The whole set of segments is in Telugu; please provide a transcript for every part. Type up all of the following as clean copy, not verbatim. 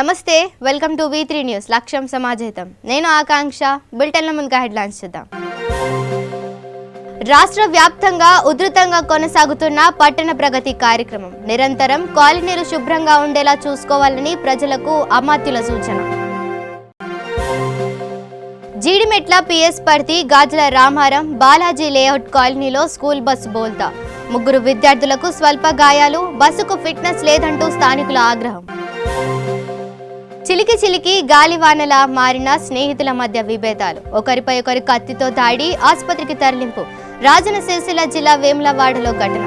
నమస్తే వెల్కమ్ టు V3 న్యూస్ లక్ష్యం సమాజహితం నేను ఆకాంక్ష బులెటిన్ల ముందుగా హెడ్లైన్స్ చూద్దాం రాష్ట్ర వ్యాప్తంగా ఉధృతంగా కొనసాగుతున్న పట్టణ ప్రగతి కార్యక్రమం నిరంతరం కాలనీలు శుభ్రంగా ఉండేలా చూసుకోవాలని ప్రజలకు అమాత్యుల సూచన జీడిమెట్ల పిఎస్ పర్తి గాజుల రామారం బాలాజీ లేఅవుట్ కాలనీలో స్కూల్ బస్సు బోల్తా ముగ్గురు విద్యార్థులకు స్వల్ప గాయాలు బస్సుకు ఫిట్నెస్ లేదంటూ స్థానికుల ఆగ్రహం చిలికి గాలివానలా మారిన స్నేహితుల మధ్య విభేదాలు ఒకరిపై ఒకరు కత్తితో దాడి ఆసుపత్రికి తరలింపు రాజన్న సిరిసిల్ల జిల్లా వేములవాడలో ఘటన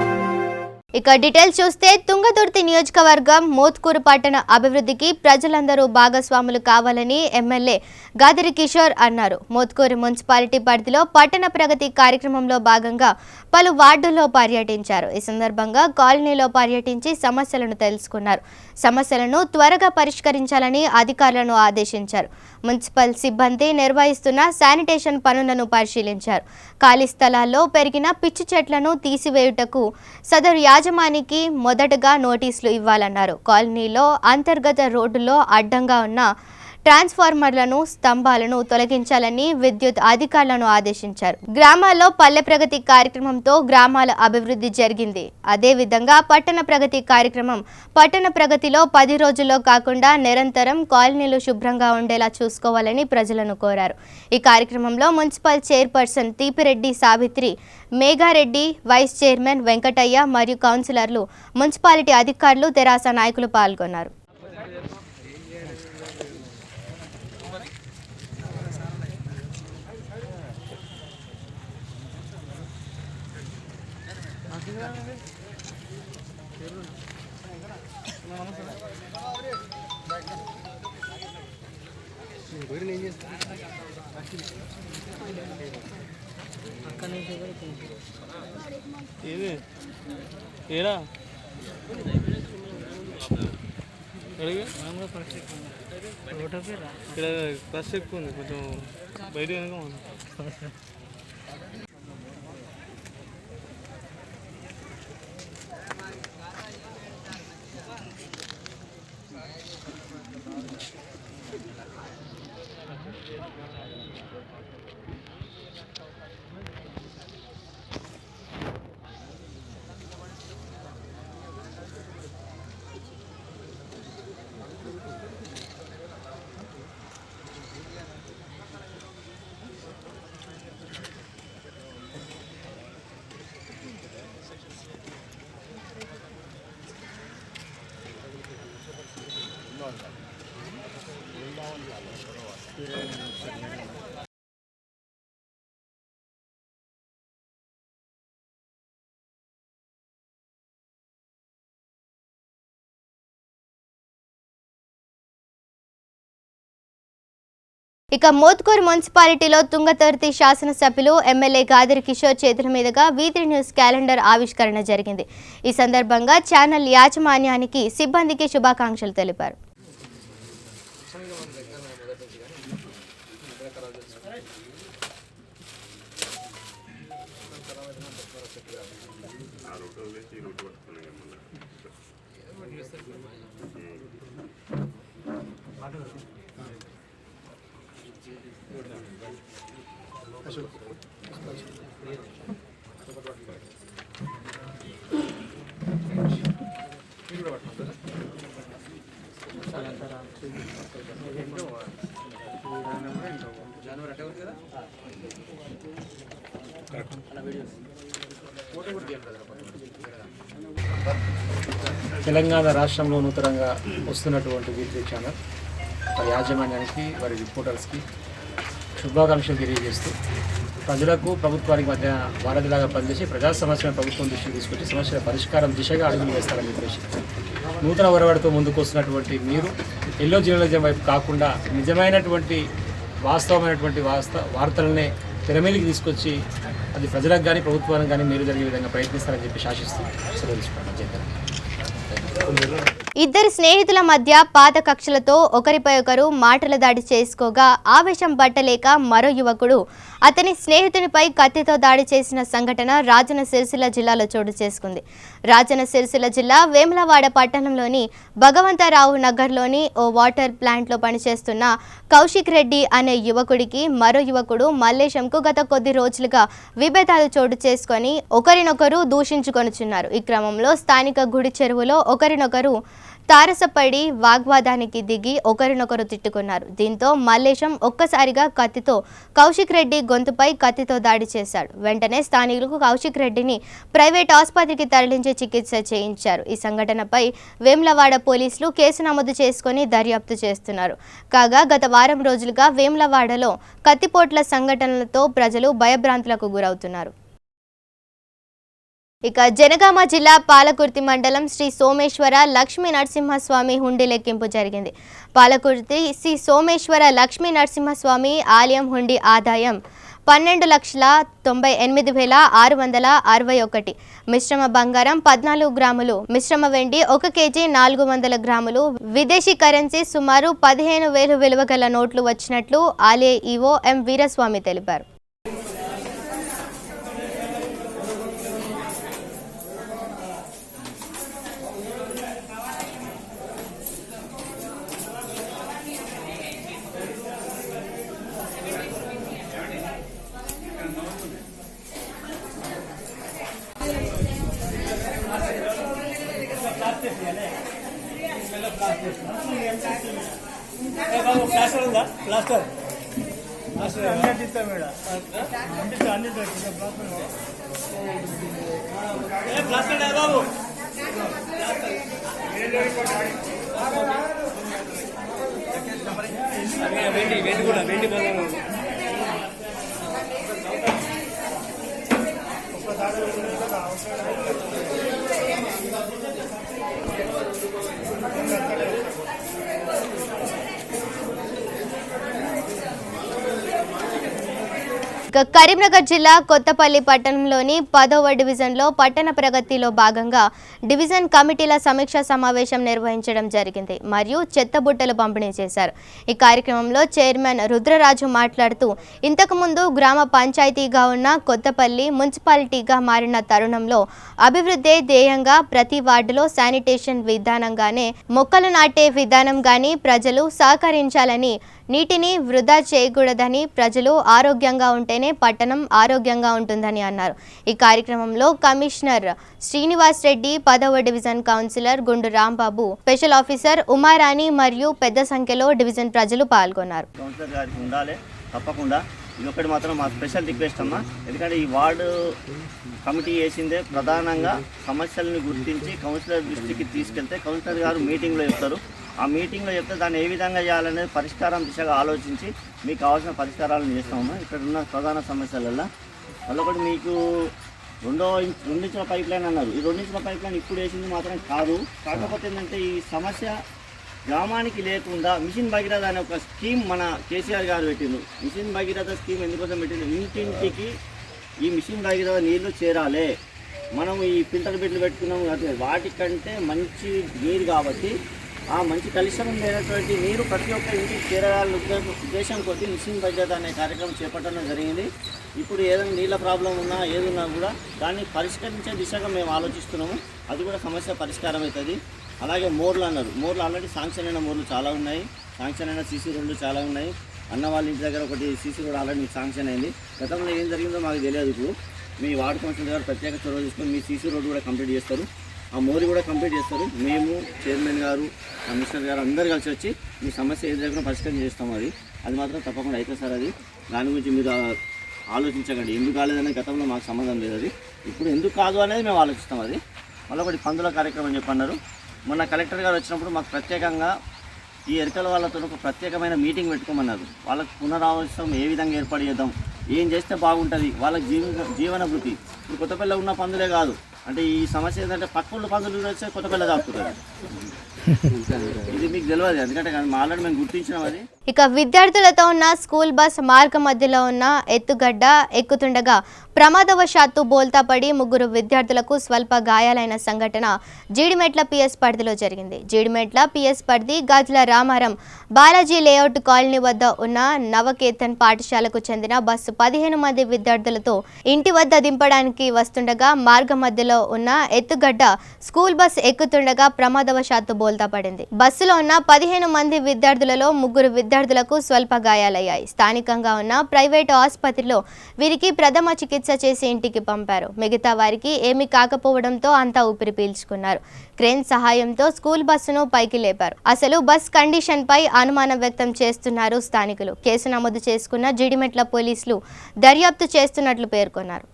ఇక డీటెయిల్స్ చూస్తే తుంగతుర్తి నియోజకవర్గం మోత్కూరు పట్టణ అభివృద్ధికి ప్రజలందరూ భాగస్వాములు కావాలని ఎమ్మెల్యే గాదిరి కిషోర్ అన్నారు. మోత్కూరు మున్సిపాలిటీ పరిధిలో పట్టణ ప్రగతి కార్యక్రమంలో భాగంగా పలు వార్డుల్లో పర్యటించారు. ఈ సందర్భంగా కాలనీలో పర్యటించి సమస్యలను తెలుసుకున్నారు. సమస్యలను త్వరగా పరిష్కరించాలని అధికారులను ఆదేశించారు. మున్సిపల్ సిబ్బంది నిర్వహిస్తున్న శానిటేషన్ పనులను పరిశీలించారు. ఖాళీ స్థలాల్లో పెరిగిన పిచ్చి చెట్లను తీసివేయుటకు సదరు యాజమానికి మొదటగా నోటీసులు ఇవ్వాలన్నారు. కాలనీలో అంతర్గత రోడ్డులో అడ్డంగా ఉన్న ట్రాన్స్ఫార్మర్లను స్తంభాలను తొలగించాలని విద్యుత్ అధికారులను ఆదేశించారు. గ్రామాల్లో పల్లె ప్రగతి కార్యక్రమంతో గ్రామాల అభివృద్ధి జరిగింది. అదేవిధంగా పట్టణ ప్రగతి కార్యక్రమం పట్టణ ప్రగతిలో 10 రోజుల్లో కాకుండా నిరంతరం కాలనీలు శుభ్రంగా ఉండేలా చూసుకోవాలని ప్రజలను కోరారు. ఈ కార్యక్రమంలో municipal chairperson Thipireddy Savitri, Meghareddy, vice chairman Venkataiah మరియు కౌన్సిలర్లు, మున్సిపాలిటీ అధికారులు, తెరాస నాయకులు పాల్గొన్నారు. ఏరా ఇక్కడ క్రష్ ఎక్కువ ఉంది కొంచెం బయట కనుక ఇక మోత్కూరు మున్సిపాలిటీలో తుంగతుర్తి శాసనసభ్యులు ఎమ్మెల్యే గాదిరి కిషోర్ చేతుల మీదుగా V3 న్యూస్ క్యాలెండర్ ఆవిష్కరణ జరిగింది. ఈ సందర్భంగా ఛానల్ యాజమాన్యానికి, సిబ్బందికి శుభాకాంక్షలు తెలిపారు. తెలంగాణ రాష్ట్రంలో నూతనంగా వస్తున్నటువంటి V3 ఛానల్ వారి యాజమాన్యానికి, వారి రిపోర్టర్స్కి శుభాకాంక్షలు తెలియజేస్తూ ప్రజలకు ప్రభుత్వానికి మధ్య వారధిలాగా పనిచేసి ప్రజా సమస్యలను ప్రభుత్వం దృష్టికి తీసుకొచ్చి సమస్యల పరిష్కారం దిశగా అడుగులు వేస్తారని చెప్పేసి నూతన ఒరవడితో ముందుకు వస్తున్నటువంటి మీరు ఎల్లో జర్నలిజం వైపు కాకుండా నిజమైనటువంటి వాస్తవమైనటువంటి వార్తలనే తెర మీదకి తీసుకొచ్చి అది ప్రజలకు కానీ ప్రభుత్వానికి కానీ మీరు జరిగే విధంగా ప్రయత్నిస్తారని చెప్పి ఆశిస్తూ సెలవు తీసుకున్నాను. ఇద్దరు స్నేహితుల మధ్య పాత కక్షలతో ఒకరిపై ఒకరు మాటల దాడి చేసుకోగా ఆవేశం పట్టలేక మరో యువకుడు అతని స్నేహితునిపై కత్తితో దాడి చేసిన సంఘటన రాజన్న సిరిసిల్ల జిల్లాలో చోటు చేసుకుంది. రాజన్న సిరిసిల్ల జిల్లా వేములవాడ పట్టణంలోని భగవంతరావు నగర్లోని ఓ వాటర్ ప్లాంట్లో పనిచేస్తున్న కౌశిక్ రెడ్డి అనే యువకుడికి మరో యువకుడు మల్లేశంకు గత కొద్ది రోజులుగా విభేదాలు చోటు చేసుకొని ఒకరినొకరు దూషించుకొనుచున్నారు. ఈ క్రమంలో స్థానిక గుడి చెరువులో ఒకరినొకరు తారసపడి వాగ్వాదానికి దిగి ఒకరినొకరు తిట్టుకున్నారు. దీంతో మల్లేశం ఒక్కసారిగా కత్తితో కౌశిక్ రెడ్డి గొంతుపై కత్తితో దాడి చేశాడు. వెంటనే స్థానికులు కౌశిక్ రెడ్డిని ప్రైవేట్ ఆసుపత్రికి తరలించి చికిత్స చేయించారు. ఈ సంఘటనపై వేములవాడ పోలీసులు కేసు నమోదు చేసుకుని దర్యాప్తు చేస్తున్నారు. కాగా గత వారం రోజులుగా వేములవాడలో కత్తిపోట్ల సంఘటనలతో ప్రజలు భయభ్రాంతులకు గురవుతున్నారు. ఇక జనగామ జిల్లా పాలకుర్తి మండలం శ్రీ సోమేశ్వర లక్ష్మీ నరసింహస్వామి హుండీ లెక్కింపు జరిగింది. పాలకుర్తి శ్రీ సోమేశ్వర లక్ష్మీ నరసింహస్వామి ఆలయం హుండీ ఆదాయం 12,98,661, మిశ్రమ బంగారం 14 గ్రాములు, మిశ్రమ వెండి 1 కేజీ 400 గ్రాములు, విదేశీ కరెన్సీ సుమారు 15,000 విలువ గల నోట్లు వచ్చినట్లు ఆలయ ఈవో ఎం వీరస్వామి తెలిపారు. కరీంనగర్ జిల్లా కొత్తపల్లి పట్టణంలోని 10వ డివిజన్లో పట్టణ ప్రగతిలో భాగంగా డివిజన్ కమిటీల సమీక్షా సమావేశం నిర్వహించడం జరిగింది మరియు చెత్తబుట్టలు పంపిణీ చేశారు. ఈ కార్యక్రమంలో చైర్మన్ రుద్రరాజు మాట్లాడుతూ ఇంతకుముందు గ్రామ పంచాయతీగా ఉన్న కొత్తపల్లి మున్సిపాలిటీగా మారిన తరుణంలో అభివృద్ధి ధ్యేయంగా ప్రతి వార్డులో శానిటేషన్ విధానంగానే మొక్కలు నాటే విధానం గాని ప్రజలు సహకరించాలని, నీటిని వృధా చేయకూడదని, ప్రజలు ఆరోగ్యంగా ఉంటేనే పట్టణం ఆరోగ్యంగా ఉంటుందని అన్నారు. ఈ కార్యక్రమంలో కమిషనర్ శ్రీనివాస్ రెడ్డి, 10వ డివిజన్ కౌన్సిలర్ గుండు రాంబాబు, స్పెషల్ ఆఫీసర్ ఉమారాణి మరియు పెద్ద సంఖ్యలో డివిజన్ ప్రజలు పాల్గొన్నారు. కౌన్సిలర్ గారికి ఉండాలి తప్పకుండా. ఇది ఒకటి మాత్రం మా స్పెషల్ రిక్వెస్ట్ అమ్మా. ఎందుకంటే ఈ వార్డు కమిటీ వేసిందే ప్రధానంగా సమస్యలను గుర్తించి కౌన్సిలర్ దృష్టికి తీసుకెళ్తే కౌన్సిలర్ గారు మీటింగ్లో చెప్తారు. ఆ మీటింగ్లో చెప్తే దాన్ని ఏ విధంగా చేయాలనేది పరిష్కారం దిశగా ఆలోచించి మీకు కావాల్సిన పరిష్కారాలను చేస్తామమ్మా. ఇక్కడ ఉన్న ప్రధాన సమస్యలలో మళ్ళొకటి మీకు రెండు ఇంచుల పైప్ లైన్ అన్నారు. ఈ 2 ఇంచుల పైప్ లైన్ ఇప్పుడు వేసింది మాత్రం కాదు. కాకపోతే ఏంటంటే ఈ సమస్య గ్రామానికి లేకుండా మిషన్ భగీరథ అనే ఒక స్కీమ్ మన కేసీఆర్ గారు పెట్టిండు. మిషన్ భగీరథ స్కీమ్ ఎందుకోసం పెట్టిండు? ఇంటింటికి ఈ మిషన్ భగీరథ నీళ్లు చేరాలి. మనం ఈ ఫిల్టర్ బిడ్లు పెట్టుకున్నాము అదే వాటికంటే మంచి నీరు కాబట్టి ఆ మంచి కలుషితం లేనటువంటి నీరు ప్రతి ఒక్క ఇంటికి చేరాలని ఉద్దేశం కొద్ది మిషన్ భగీరథ అనే కార్యక్రమం చేపట్టడం జరిగింది. ఇప్పుడు ఏదైనా నీళ్ళ ప్రాబ్లం ఉన్నా ఏదున్నా కూడా దాన్ని పరిష్కరించే దిశగా మేము ఆలోచిస్తున్నాము. అది కూడా సమస్య పరిష్కారం అవుతుంది. అలాగే మోర్లు అన్నారు. మోర్లు ఆల్రెడీ శాంక్షన్ అయిన మోర్లు చాలా ఉన్నాయి. శాంక్షన్ అయిన సీసీ రోడ్లు చాలా ఉన్నాయి. అన్న వాళ్ళ ఇంటి దగ్గర ఒకటి సీసీ రోడ్ ఆల్రెడీ శాంక్షన్ అయింది. గతంలో ఏం జరిగిందో మాకు తెలియదు. ఇప్పుడు మీ వార్డు కౌన్సిల్ దగ్గర ప్రత్యేక చొరవ తీసుకొని మీ సీసీ రోడ్డు కూడా కంప్లీట్ చేస్తారు. ఆ మోరీ కూడా కంప్లీట్ చేస్తారు. మేము చైర్మన్ గారు, కమిషనర్ గారు అందరు కలిసి వచ్చి మీ సమస్య ఏది లేకుండా పరిష్కారం చేస్తాం. అది మాత్రం తప్పకుండా అవుతుంది సార్. అది దాని గురించి మీరు ఆలోచించకండి. ఎందుకు కాలేదనేది గతంలో మాకు సంబంధం లేదు. అది ఇప్పుడు ఎందుకు కాదు అనేది మేము ఆలోచిస్తాం. అది మళ్ళీ ఒకటి పందుల కార్యక్రమం చెప్పన్నారు. మొన్న కలెక్టర్ గారు వచ్చినప్పుడు మాకు ప్రత్యేకంగా ఈ ఎరికల వాళ్ళతో ఒక ప్రత్యేకమైన మీటింగ్ పెట్టుకోమన్నారు. వాళ్ళకి పునరావాసం ఏ విధంగా ఏర్పాటు చేద్దాం, ఏం చేస్తే బాగుంటుంది, వాళ్ళకి జీవన వృత్తి. ఇప్పుడు కొత్తపల్లిలో ఉన్న పందులే కాదు, అంటే ఈ సమస్య ఏంటంటే పక్కన పందులు వచ్చే కొత్తపల్లి దాపుతుంది. ఇది మీకు తెలియదు, ఎందుకంటే ఆల్రెడీ మేము గుర్తించినాం అది. ఇక విద్యార్థులతో ఉన్న స్కూల్ బస్ మార్గ మధ్యలో ఉన్న ఎత్తుగడ్డ ఎక్కుతుండగా ప్రమాదవశాత్తు బోల్తా పడి 3 విద్యార్థులకు స్వల్ప గాయాలైన సంఘటన జీడిమెట్ల పిఎస్ పరిధిలో జరిగింది. జీడిమెట్ల పిఎస్ పరిధి గాజుల రామారం బాలాజీ లేఅవుట్ కాలనీ వద్ద ఉన్న నవకేతన్ పాఠశాలకు చెందిన బస్సు 15 మంది విద్యార్థులతో ఇంటి వద్ద దింపడానికి వస్తుండగా మార్గ మధ్యలో ఉన్న ఎత్తుగడ్డ స్కూల్ బస్ ఎక్కుతుండగా ప్రమాదవశాత్తు బోల్తా పడింది. బస్సులో ఉన్న 15 మంది విద్యార్థులలో 3 విద్యార్థులకు స్వల్ప గాయాలయ్యాయి. స్థానికంగా ఉన్న ప్రైవేటు ఆసుపత్రిలో వీరికి ప్రథమ చికిత్స చేసి ఇంటికి పంపారు. మిగతా వారికి ఏమీ కాకపోవడంతో అంతా ఊపిరి పీల్చుకున్నారు. క్రేన్ సహాయంతో స్కూల్ బస్సును పైకి లేపారు. అసలు బస్ కండిషన్ పై అనుమానం వ్యక్తం చేస్తున్నారు స్థానికులు. కేసు నమోదు చేసుకున్న జీడిమెట్ల పోలీసులు దర్యాప్తు చేస్తున్నట్లు పేర్కొన్నారు.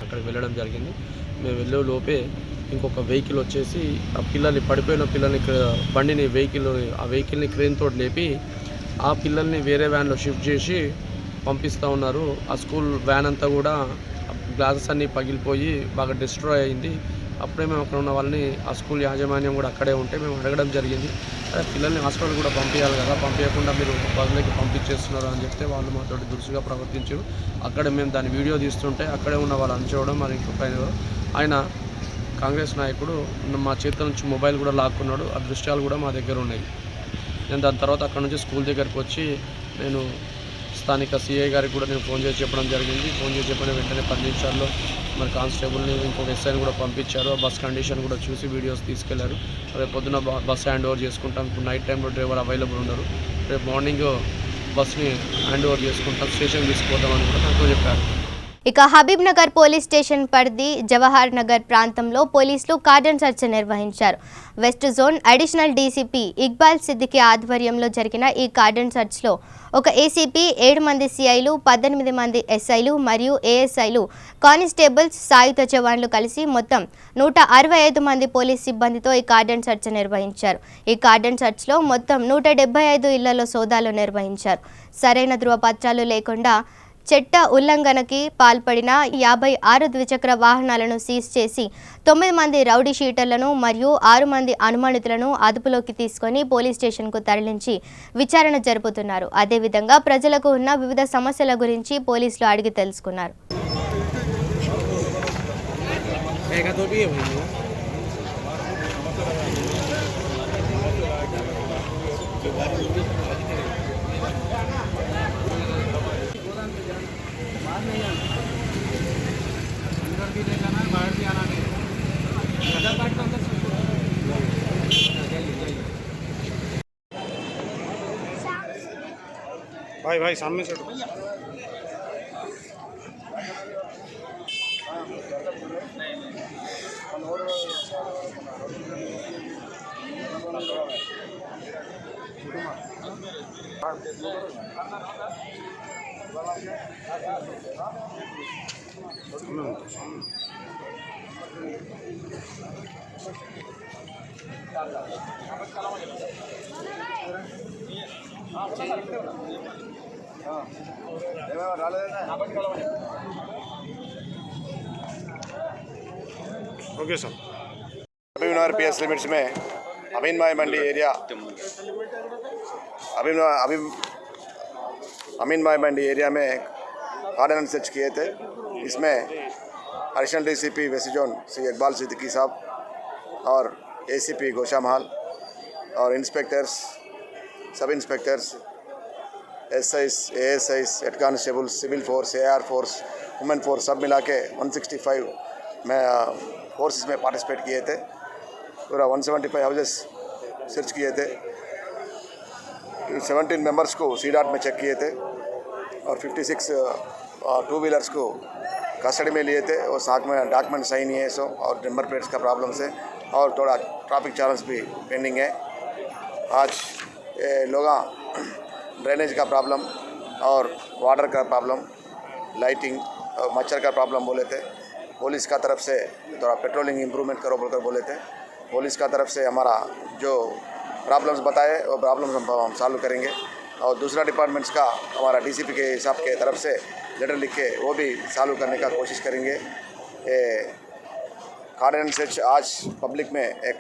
అక్కడికి వెళ్ళడం జరిగింది. మేము వెళ్ళే లోపే ఇంకొక వెహికల్ వచ్చేసి ఆ పిల్లల్ని పడిపోయిన పిల్లల్ని బండిని వెహికల్ని క్రేన్ తోటి లేపి ఆ పిల్లల్ని వేరే వ్యాన్లో షిఫ్ట్ చేసి పంపిస్తూ ఉన్నారు. ఆ స్కూల్ వ్యాన్ అంతా కూడా గ్లాసెస్ అన్నీ పగిలిపోయి బాగా డిస్ట్రాయ్ అయింది. అప్పుడే మేము అక్కడ ఉన్న వాళ్ళని ఆ స్కూల్ యాజమాన్యం కూడా అక్కడే ఉంటే మేము అడగడం జరిగింది. అదే పిల్లల్ని హాస్పిటల్ కూడా పంపించాలి కదా, పంపించకుండా మీరు బస్సులకి పంపించేస్తున్నారు అని చెప్తే వాళ్ళు మాతో దురుసుగా ప్రవర్తించారు. అక్కడే మేము దాని వీడియో తీస్తుంటే అక్కడే ఉన్న వాళ్ళు అంచవడం మరి ఇంకొక ఆయన కాంగ్రెస్ నాయకుడు మా చేతుల నుంచి మొబైల్ కూడా లాక్కున్నాడు. ఆ దృశ్యాలు కూడా మా దగ్గర ఉన్నాయి. నేను దాని తర్వాత అక్కడ నుంచి స్కూల్ దగ్గరికి వచ్చి నేను స్థానిక సిఐ గారికి కూడా నేను ఫోన్ చేసి చెప్పడం జరిగింది. ఫోన్ చేసి చెప్పిన వెంటనే 10 నిమిషాల్లో మరి కానిస్టేబుల్ని ఇంకొక ఎస్ఐని కూడా పంపించారు. ఆ బస్ కండిషన్ కూడా చూసి వీడియోస్ తీసుకెళ్లారు. రేపు పొద్దున బస్ హ్యాండ్ ఓవర్ చేసుకుంటాం. ఇప్పుడు నైట్ టైంలో డ్రైవర్ అవైలబుల్ ఉండరు. రేపు మార్నింగ్ బస్ని హ్యాండ్ ఓవర్ చేసుకుంటాం, స్టేషన్ తీసుకుపోతామని కూడా నాకు చెప్పారు. ఇక హబీబ్ నగర్ పోలీస్ స్టేషన్ పరిధి జవహర్ నగర్ ప్రాంతంలో పోలీసులు కార్డన్ సెర్చ్ నిర్వహించారు. West zone additional DCP Iqbal Siddiqui ఆధ్వర్యంలో జరిగిన ఈ కార్డన్ సెర్చ్లో ఒక ఏసీపీ, 7 మంది సిఐలు, 18 మంది ఎస్ఐలు మరియు ఏఎస్ఐలు, కానిస్టేబుల్స్, సాయుధ జవాన్లు కలిసి మొత్తం 165 మంది పోలీస్ సిబ్బందితో ఈ కార్డన్ సెర్చ్ నిర్వహించారు. ఈ కార్డన్ సెర్చ్లో మొత్తం 175 ఇళ్లలో సోదాలు నిర్వహించారు. సరైన ధృవపత్రాలు లేకుండా చట్ట ఉల్లంఘనకి పాల్పడిన 56 ద్విచక్ర వాహనాలను సీజ్ చేసి 9 మంది రౌడీ షీటర్లను మరియు 6 మంది అనుమానితులను అదుపులోకి తీసుకొని పోలీస్ స్టేషన్కు తరలించి విచారణ జరుపుతున్నారు. అదేవిధంగా ప్రజలకు ఉన్న వివిధ సమస్యల గురించి పోలీసులు అడిగి తెలుసుకున్నారు. भाई भाई सामने से okay sir. Abhinav PS limits में अमीन भाई मंडी एरिया अमीन भाई मंडी एरिया में ऑर्डिनेंस सर्च किए थे। इसमें additional DCP west zone Shri Iqbal Siddiqui साहब और ACP गोशा महल और inspectors, sub inspectors, SIs, ASIs, head constable, civil force, AR force, women force सब मिला के 165 में फोर्सेस में पार्टिसिपेट किए थे। पूरा 175 हाउसेस सर्च किए थे। 17 मेंबर्स को CDOT में चेक किए थे और 56 टू व्हीलर्स को कस्टडी में लिए थे और साथ में डॉक्यूमेंट सही नहीं है सो और नंबर प्लेट्स का प्रॉब्लम से और थोड़ा ट्रैफिक चार्जेस भी पेंडिंग है। आज लोग ड्रेनेज का प्रॉब्लम और वाटर का प्रॉब्लम, लाइटिंग और मच्छर का प्रॉब्लम बोले थे। पुलिस का तरफ से थोड़ा पेट्रोलिंग इम्प्रूवमेंट करो बोलकर बोले थे। पुलिस का तरफ से हमारा जो प्रॉब्लम्स बताए वो प्रॉब्लम्स हम सॉल्व करेंगे और दूसरा डिपार्टमेंट्स का हमारा DCP के हिसाब के तरफ से लेटर लिख के वो भी सॉल्व करने का कोशिश करेंगे। ऑर्डिनेंस सर्च आज पब्लिक में एक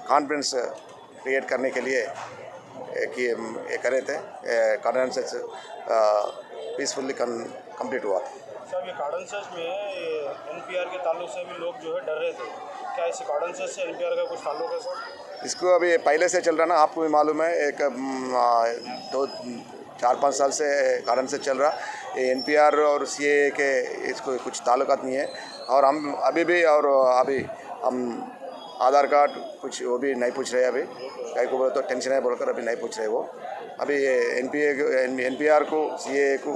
कॉन्फिडेंस क्रिएट करने के लिए कि ये करे थे। ऑर्डिनेंस सर्च पीसफुली कंप्लीट हुआ। सर, ये कार्डन सर्च में NPR के ताल्लुक से भी लोग जो है डर रहे थे, क्या इस कार्डन सर्च से NPR का कुछ ताल्लुक है सर? इसको अभी पहले से चल रहा ना, आपको भी मालूम है, एक 2-4-5 साल से कार्डन सर्च चल रहा। ये NPR और CAA के इसको कुछ ताल्लुकात नहीं है और हम अभी हम आधार कार्ड कुछ वो भी नहीं पूछ रहे। अभी कहीं को बोले तो टेंशन है बोलकर अभी नहीं पूछ रहे। वो अभी NPR को CAA को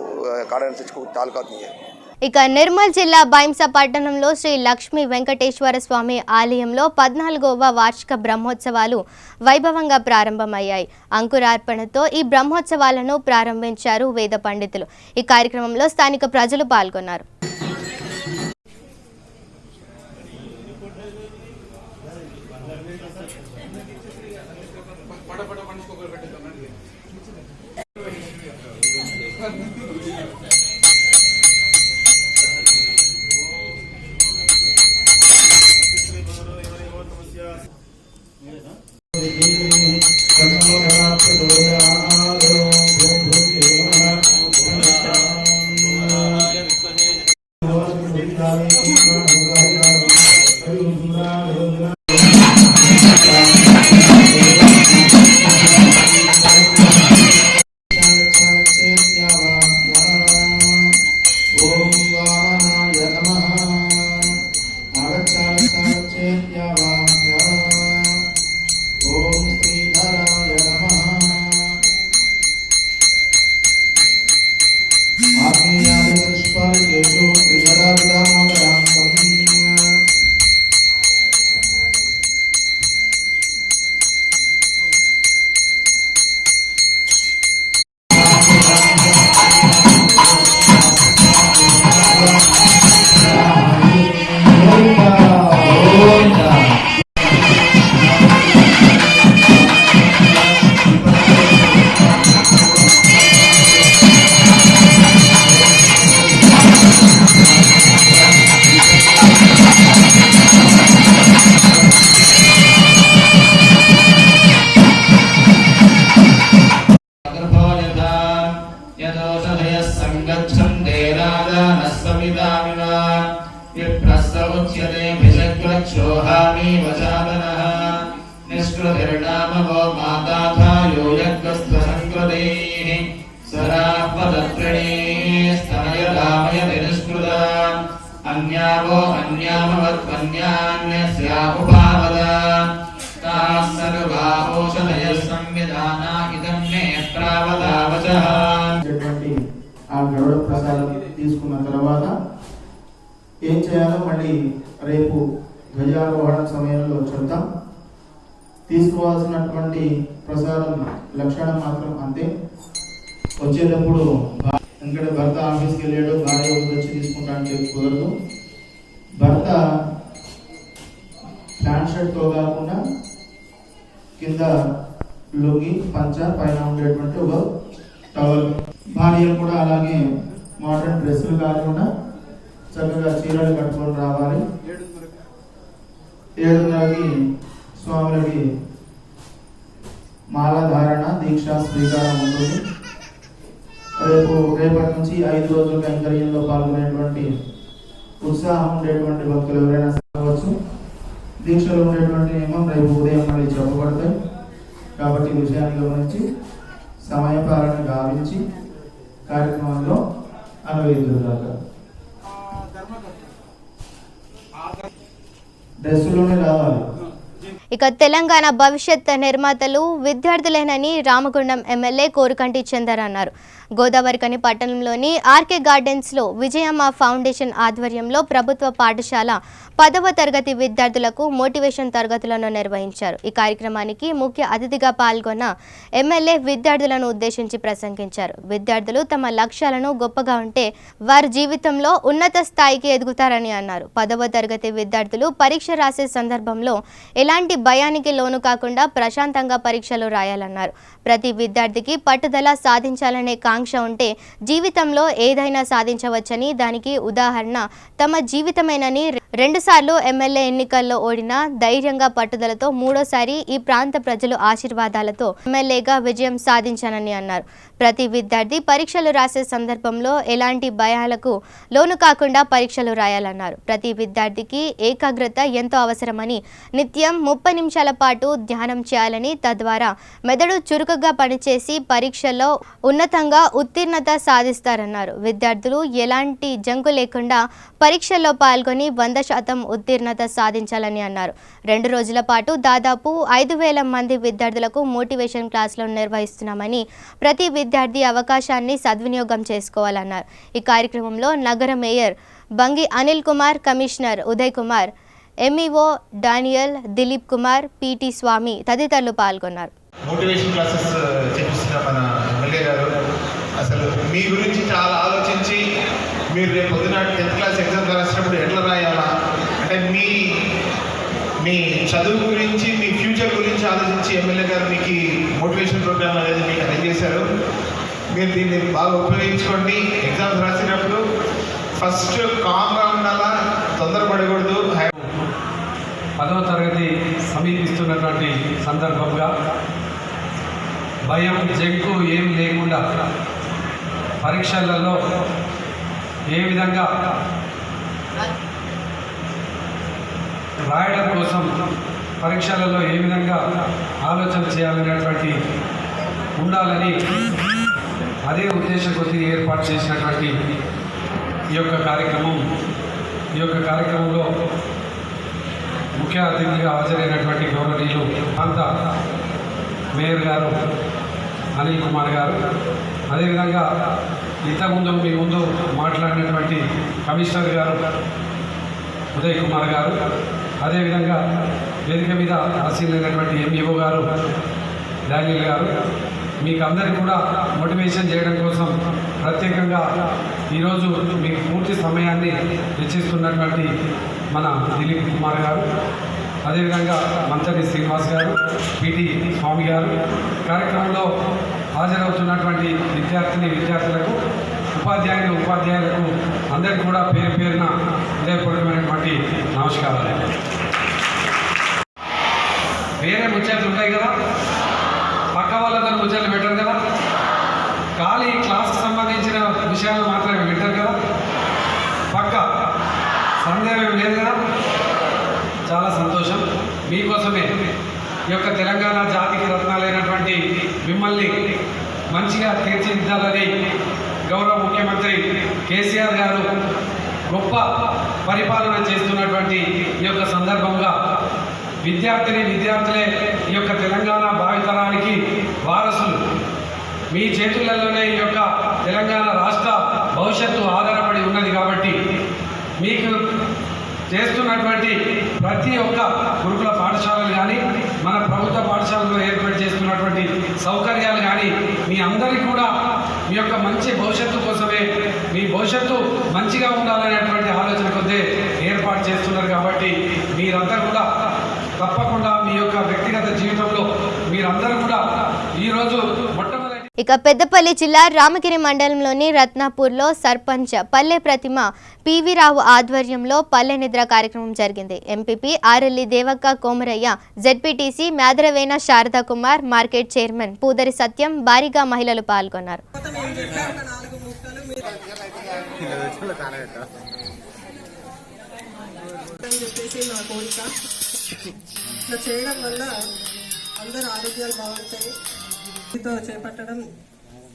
कार्डन सर्च को ताल्लुकात नहीं है। ఇక నిర్మల్ జిల్లా బైంస పట్టణంలో శ్రీ లక్ష్మీ వెంకటేశ్వర స్వామి ఆలయంలో 14వ వార్షిక బ్రహ్మోత్సవాలు వైభవంగా ప్రారంభమయ్యాయి. అంకురార్పణతో ఈ బ్రహ్మోత్సవాలను ప్రారంభించారు వేద పండితులు. ఈ కార్యక్రమంలో స్థానిక ప్రజలు పాల్గొన్నారు. తీసుకున్న తర్వాత ఏం చేయాలో మళ్ళీ రేపు ధ్వజారోహణ సమయంలో చూద్దాం. తీసుకోవాల్సినటువంటి ప్రసాదం లక్షణం మాత్రం అంతే. వచ్చేటప్పుడు ఇక్కడ భర్త ఆఫీస్కి వెళ్ళాడు, భార్య వచ్చి తీసుకుంటా అంటే కుదరదు. భర్త ప్యాంట్ షర్ట్తో కాకుండా కింద లుంగి పంచ పైన ఉండేటువంటి ఒక టవల్. భార్యలు కూడా అలాగే మోడర్న్ డ్రెస్సులు కాకుండా చక్కగా చీరలు కట్టుకొని రావాలి. 7:30కి స్వాములకి మాలధారణ దీక్ష స్వీకారం ఉంటుంది. రేపటి నుంచి 5 రోజుల కైంకర్యంలో పాల్గొనేటువంటి ఉత్సాహం ఉండేటువంటి భక్తులు ఎవరైనా కావచ్చు. దీక్షలో ఉండేటువంటి నియమం రేపు ఉదయం మళ్ళీ చెప్పబడతాయి కాబట్టి విషయాన్ని గమనించి సమయపాలన గావించి కార్యక్రమంలో అనువదించుదాకా డ్రెస్సులోనే రావాలి. ఇక తెలంగాణ భవిష్యత్ నిర్మాతలు విద్యార్థులేనని రామగుండం ఎమ్మెల్యే కోరుకంటి చందర్ అన్నారు. గోదావరికని పట్టణంలోని ఆర్కే గార్డెన్స్లో విజయమ్మ ఫౌండేషన్ ఆధ్వర్యంలో ప్రభుత్వ పాఠశాల 10వ తరగతి విద్యార్థులకు మోటివేషన్ తరగతులను నిర్వహించారు. ఈ కార్యక్రమానికి ముఖ్య అతిథిగా పాల్గొన్న ఎమ్మెల్యే విద్యార్థులను ఉద్దేశించి ప్రసంగించారు. విద్యార్థులు తమ లక్ష్యాలను గొప్పగా ఉంటే వారి జీవితంలో ఉన్నత స్థాయికి ఎదుగుతారని అన్నారు. 10వ తరగతి విద్యార్థులు పరీక్ష రాసే సందర్భంలో ఎలాంటి భయానికి లోను కాకుండా ప్రశాంతంగా పరీక్షలు రాయాలన్నారు. ప్రతి విద్యార్థికి పట్టుదల సాధించాలనే కాంక్ష ఉంటే జీవితంలో ఏదైనా సాధించవచ్చని, దానికి ఉదాహరణ తమ జీవితమేనని 2 సార్లు ఎమ్మెల్యే ఎన్నికల్లో ఓడిన ధైర్యంగా పట్టుదలతో 3వసారి ఈ ప్రాంత ప్రజల ఆశీర్వాదాలతో ఎమ్మెల్యేగా విజయం సాధించానని అన్నారు. ప్రతి విద్యార్థి పరీక్షలు రాసే సందర్భంలో ఎలాంటి భయాలకు లోను కాకుండా పరీక్షలు రాయాలన్నారు. ప్రతి విద్యార్థికి ఏకాగ్రత ఎంతో అవసరమని, నిత్యం 30 నిమిషాల పాటు ధ్యానం చేయాలని, తద్వారా మెదడు చురుకుగా పనిచేసి పరీక్షల్లో ఉన్నతంగా ఉత్తీర్ణత సాధిస్తారన్నారు. విద్యార్థులు ఎలాంటి జంకు లేకుండా పరీక్షల్లో పాల్గొని 100% ఉత్తీర్ణత సాధించాలని అన్నారు. 2 రోజుల పాటు దాదాపు 5,000 మంది విద్యార్థులకు మోటివేషన్ క్లాసులను నిర్వహిస్తున్నామని, ప్రతి విద్యార్థి అవకాశాన్ని సద్వినియోగం చేసుకోవాలన్నారు. ఈ కార్యక్రమంలో నగర mayor Bangi Anil Kumar, commissioner Uday Kumar, MEO Daniel, Dilip Kumar, PT Swamy తదితరులు పాల్గొన్నారు. మోటివేషన్ క్లాసెస్ చేపిస్తున్న మన ఎమ్మెల్యే గారు అసలు మీ గురించి చాలా ఆలోచించి మీరు రేపు పొద్దున 10th క్లాస్ ఎగ్జామ్ రాసినప్పుడు ఎట్లా రాయాలా అంటే మీ చదువు గురించి, మీ ఫ్యూచర్ గురించి ఆలోచించి ఎమ్మెల్యే గారు మీకు మోటివేషన్ ప్రోగ్రామ్ అనేది మీకు అరేంజ్ చేశారు. మీరు దీన్ని బాగా ఉపయోగించుకోండి. ఎగ్జామ్స్ రాసినప్పుడు ఫస్ట్ కామ్గా ఉండాలా, తొందరపడకూడదు. 10వ తరగతి సమీపిస్తున్నటువంటి సందర్భంగా భయం, జంకు ఏం లేకుండా పరీక్షలలో ఏ విధంగా రాయడం కోసం, పరీక్షలలో ఏ విధంగా ఆలోచన చేయాలనేటువంటి ఉండాలని అదే ఉద్దేశం కొద్ది ఏర్పాటు చేసినటువంటి ఈ యొక్క కార్యక్రమంలో ముఖ్య అతిథిగా హాజరైనటువంటి గౌరవనీయులు ప్రాంత మేయర్ గారు అనిల్ కుమార్ గారు, అదేవిధంగా ఇంతకుముందు మీ ముందు మాట్లాడినటువంటి కమిషనర్ గారు ఉదయ్ కుమార్ గారు, అదేవిధంగా వేదిక మీద ఆసీనులైనటువంటి ఎంఈఓ గారు డానియల్ గారు, మీకు అందరికీ కూడా మోటివేషన్ చేయడం కోసం ప్రత్యేకంగా ఈరోజు మీకు పూర్తి సమయాన్ని వెచ్చిస్తున్నటువంటి మన దిలీప్ కుమార్ గారు, అదేవిధంగా మంచరి శ్రీనివాస్ గారు, పిటి స్వామి గారు, కార్యక్రమంలో హాజరవుతున్నటువంటి విద్యార్థులకు, ఉపాధ్యాయులకు అందరికీ కూడా పేరు పేరున హృదయపూర్వకమైనటువంటి నమస్కారాలు. వేరే ముచ్చట్లు ఉంటాయి కదా, పక్క వాళ్ళతో ముచ్చట్లు పెట్టరు కదా, ఖాళీ క్లాస్కి సంబంధించిన విషయాలు మాత్రమే వింటారు కదా, పక్క సందేహం లేదు కదా. చాలా సంతోషం. మీకోసమే ఈ యొక్క తెలంగాణ జాతికి రత్నాలైనటువంటి మిమ్మల్ని మంచిగా తీర్చిదిద్దాలని గౌరవ ముఖ్యమంత్రి కేసీఆర్ గారు గొప్ప పరిపాలన చేస్తున్నటువంటి ఈ యొక్క సందర్భంగా విద్యార్థులే ఈ యొక్క తెలంగాణ భావితరానికి వారసులు. మీ చేతులలోనే ఈ యొక్క తెలంగాణ రాష్ట్ర భవిష్యత్తు ఆధారపడి ఉన్నది కాబట్టి మీకు చేస్తున్నటువంటి ప్రతి ఒక్క గురుకుల పాఠశాలలు కానీ, మన ప్రభుత్వ పాఠశాలలో ఏర్పాటు చేస్తున్నటువంటి సౌకర్యాలు కానీ మీ అందరికీ కూడా మీ యొక్క మంచి భవిష్యత్తు కోసమే, మీ భవిష్యత్తు మంచిగా ఉండాలనేటువంటి ఆలోచన కొద్దే ఏర్పాటు చేస్తున్నారు. కాబట్టి మీరంతా కూడా తప్పకుండా మీ యొక్క వ్యక్తిగత జీవితంలో మీరందరూ కూడా ఈరోజు మొట్టమొదటి ఇక పెద్దపల్లి జిల్లా రామగిరి మండలంలోని రత్నాపూర్లో సర్పంచ్ పల్లె ప్రతిమ పివి రావు ఆధ్వర్యంలో పల్లె నిద్ర కార్యక్రమం జరిగింది. MPP Arelli Devakka Komaraiah, ZPTC Medaravena Sharada Kumar, market chairman Pudari Satyam భారీగా మహిళలు పాల్గొన్నారు. చేయడం వల్ల అందరూ ఆరోగ్యాలు బాగుంటాయి. చేపట్టడం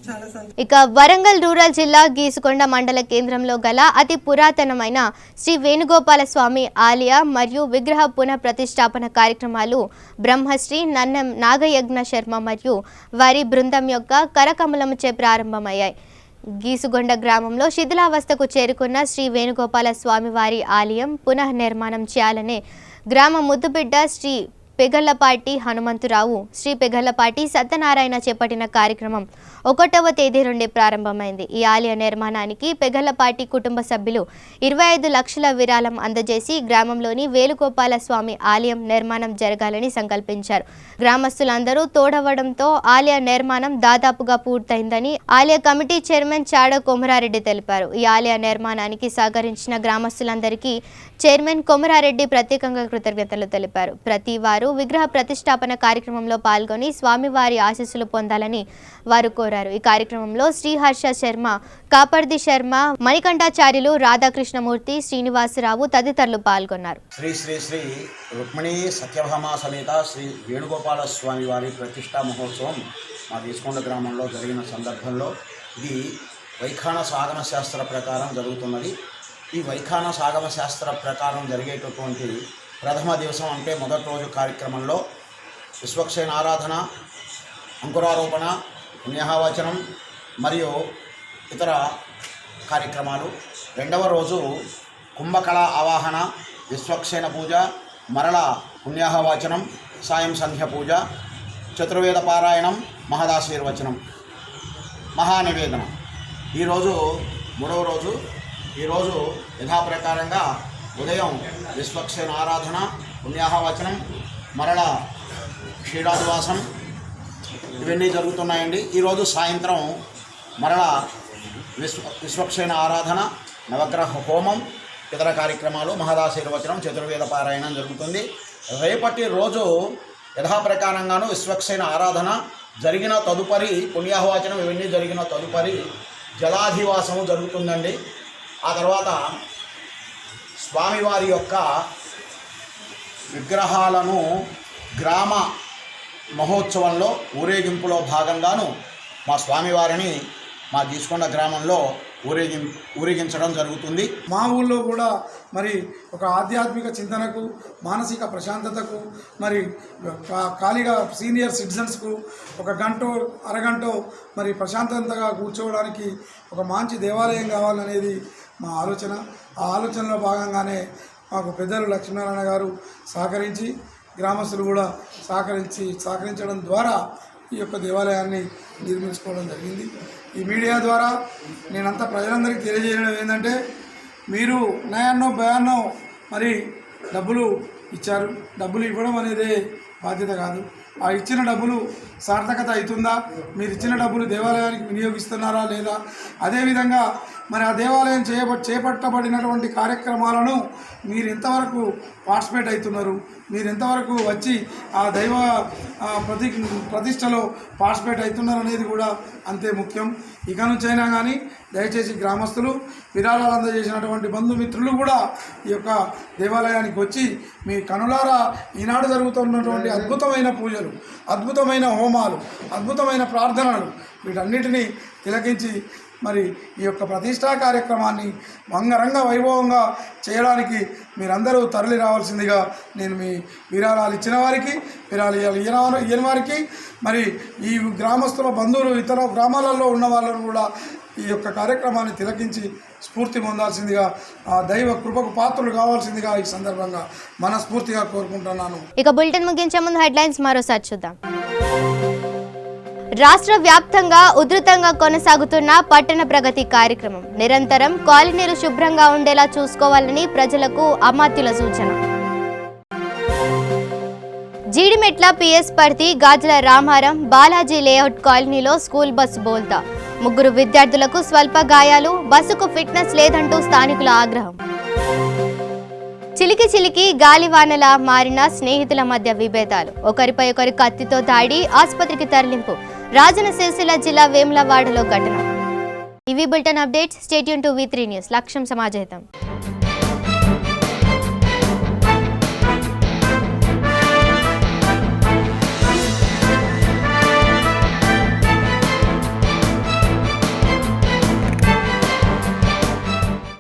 చాలా ఇక వరంగల్ రూరల్ జిల్లా గీసుకొండ మండల కేంద్రంలో గల అతి పురాతనమైన శ్రీ వేణుగోపాల స్వామి ఆలయ మరియు విగ్రహ పునః ప్రతిష్టాపన కార్యక్రమాలు బ్రహ్మశ్రీ నన్నం నాగయజ్ఞ శర్మ మరియు వారి బృందం యొక్క కరకమలముచే ప్రారంభమయ్యాయి. గీసుగొండ గ్రామంలో శిథిలావస్థకు చేరుకున్న శ్రీ వేణుగోపాల స్వామి వారి ఆలయం పునః నిర్మాణం చేయాలనే గ్రామ ముద్దుబిడ్డ శ్రీ పెగళ్లపాటి హనుమంతురావు, శ్రీ పెగళ్లపాటి సత్యనారాయణ చేపట్టిన కార్యక్రమం 1వ తేదీ నుండి ప్రారంభమైంది. ఈ ఆలయ నిర్మాణానికి పెగళ్లపాటి కుటుంబ సభ్యులు 25 లక్షల విరాళం అందజేసి గ్రామంలోని వేణుగోపాల స్వామి ఆలయం నిర్మాణం జరగాలని సంకల్పించారు. గ్రామస్తులందరూ తోడవడంతో ఆలయ నిర్మాణం దాదాపుగా పూర్తయిందని ఆలయ కమిటీ చైర్మన్ చాడ కొమరారెడ్డి తెలిపారు. ఈ ఆలయ నిర్మాణానికి సహకరించిన గ్రామస్తులందరికీ చైర్మన్ కొమరారెడ్డి ప్రత్యేకంగా కృతజ్ఞతలు తెలిపారు. ప్రతి వారు విగ్రహ ప్రతిష్టాపన కార్యక్రమంలో పాల్గొని స్వామివారి ఆశీస్సులు పొందాలని వారు కోరారు. ఈ కార్యక్రమంలో శ్రీహర్ష శర్మ, కాపర్ది శర్మ, మణికంఠాచార్యులు, రాధాకృష్ణమూర్తి, శ్రీనివాసరావు తదితరులు పాల్గొన్నారు. శ్రీ శ్రీ శ్రీ రుక్మిణీ సత్యభామ సమేత శ్రీ వేణుగోపాల స్వామి వారి ప్రతిష్టా మహోత్సవం మా గీసుకొండ గ్రామంలో జరిగిన సందర్భంలో ఇది వైఖాన సాగమ శాస్త్ర ప్రకారం జరుగుతున్నది. ఈ వైఖాన సాగమ శాస్త్ర ప్రకారం జరిగేటటువంటి ప్రథమ దివసం అంటే మొదటి రోజు కార్యక్రమంలో విశ్వక్షేణ ఆరాధన, అంకురారోపణ, పుణ్యహవచనం మరియు ఇతర కార్యక్రమాలు. రెండవ రోజు కుంభకళ ఆవాహన, విశ్వక్షేణ పూజ, మరల పుణ్యహవచనం, సాయం సంధ్య పూజ, చతుర్వేద పారాయణం, మహదాశీర్వచనం, మహానివేదనం. ఈరోజు మూడవ రోజు. ఈరోజు యథాప్రకారంగా ఉదయం విశ్వక్షేణ ఆరాధన, పుణ్యాహవచనం, మరల క్షీరాదివాసం ఇవన్నీ జరుగుతున్నాయండి. ఈరోజు సాయంత్రం మరల విశ్వక్షేణ ఆరాధన, నవగ్రహ హోమం, ఇతర కార్యక్రమాలు, మహదాశీర్వచనం, చతుర్వేద పారాయణం జరుగుతుంది. రేపటి రోజు యథాప్రకారంగాను విశ్వక్షేణ ఆరాధన జరిగిన తదుపరి పుణ్యాహవచనం ఇవన్నీ జరిగిన తదుపరి జలాధివాసము జరుగుతుందండి. ఆ తర్వాత స్వామివారి యొక్క విగ్రహాలను గ్రామ మహోత్సవంలో ఊరేగింపులో భాగంగాను మా స్వామివారిని మా గీసుకొండ గ్రామంలో ఊరేగించడం జరుగుతుంది. మా ఊళ్ళో కూడా మరి ఒక ఆధ్యాత్మిక చింతనకు, మానసిక ప్రశాంతతకు, మరి ఖాళీగా సీనియర్ సిటిజన్స్కు ఒక గంటో అరగంటో మరి ప్రశాంతంగా కూర్చోవడానికి ఒక మంచి దేవాలయం కావాలనేది మా ఆలోచన. ఆ ఆలోచనలో భాగంగానే మాకు పెద్దలు లక్ష్మీనారాయణ గారు సహకరించి, గ్రామస్తులు కూడా సహకరించడం ద్వారా ఈ యొక్క దేవాలయాన్ని నిర్మించుకోవడం జరిగింది. ఈ మీడియా ద్వారా నేనంతా ప్రజలందరికీ తెలియజేయడం ఏంటంటే, మీరు నయాన్నో భయాన్నో మరి డబ్బులు ఇచ్చారు. డబ్బులు ఇవ్వడం అనేది బాధ్యత కాదు. ఆ ఇచ్చిన డబ్బులు సార్థకత అవుతుందా, మీరు ఇచ్చిన డబ్బులు దేవాలయానికి వినియోగిస్తున్నారా లేదా, అదేవిధంగా మరి ఆ దేవాలయం చేపట్టబడినటువంటి కార్యక్రమాలను మీరు ఎంతవరకు పార్టిసిపేట్ అవుతున్నారు, మీరు ఎంతవరకు వచ్చి ఆ దైవ ప్రతిష్టలో పార్టిసిపేట్ అవుతున్నారు అనేది కూడా అంతే ముఖ్యం. ఇక నుంచైనా కానీ దయచేసి గ్రామస్తులు, విరాళాలు అందజేసినటువంటి బంధుమిత్రులు కూడా ఈ యొక్క దేవాలయానికి వచ్చి మీ కనులారా ఈనాడు జరుగుతున్నటువంటి అద్భుతమైన పూజలు, అద్భుతమైన హోమాలు, అద్భుతమైన ప్రార్థనలు వీటన్నిటినీ తిలకించి మరి ఈ యొక్క ప్రతిష్టా కార్యక్రమాన్ని అంగరంగ వైభవంగా చేయడానికి మీరందరూ తరలి రావాల్సిందిగా నేను మీ విరాళాలు ఇచ్చిన వారికి, విరాళాలు ఇయ్యని వారికి, మరి ఈ గ్రామస్తుల బంధువులు ఇతర గ్రామాలలో ఉన్న వాళ్ళను కూడా ఈ యొక్క కార్యక్రమాన్ని తిలకించి స్ఫూర్తి పొందాల్సిందిగా, ఆ దైవ కృపకు పాత్రలు కావాల్సిందిగా ఈ సందర్భంగా మనస్ఫూర్తిగా కోరుకుంటున్నాను. ఇక బులెటిన్ ముగించే ముందు హెడ్లైన్స్ మరోసారి చూద్దాం. రాష్ట్ర వ్యాప్తంగా ఉధృతంగా కొనసాగుతున్న పట్టణ ప్రగతి కార్యక్రమం. నిరంతరం కాలనీలు శుభ్రంగా ఉండేలా చూసుకోవాలని ప్రజలకు అమాత్యుల సూచన. జీడిమెట్ల పిఎస్ పర్తి గాజుల రామారం బాలాజీ లేఅవుట్ కాలనీలో స్కూల్ బస్సు బోల్తా 3 విద్యార్థులకు స్వల్ప గాయాలు బస్సుకు ఫిట్నెస్ లేదంటూ స్థానికుల ఆగ్రహం. చిలికి చిలికి గాలివానలా మారిన స్నేహితుల మధ్య విభేదాలు ఒకరిపై ఒకరి కత్తితో దాడి ఆసుపత్రికి తరలింపు రాజన్న సిరిసిల్ల జిల్లా వేములవాడలో ఘటన. ఇవి bulletin updates. Stay tune to V3 news. లక్ష్యం సమాజహితం.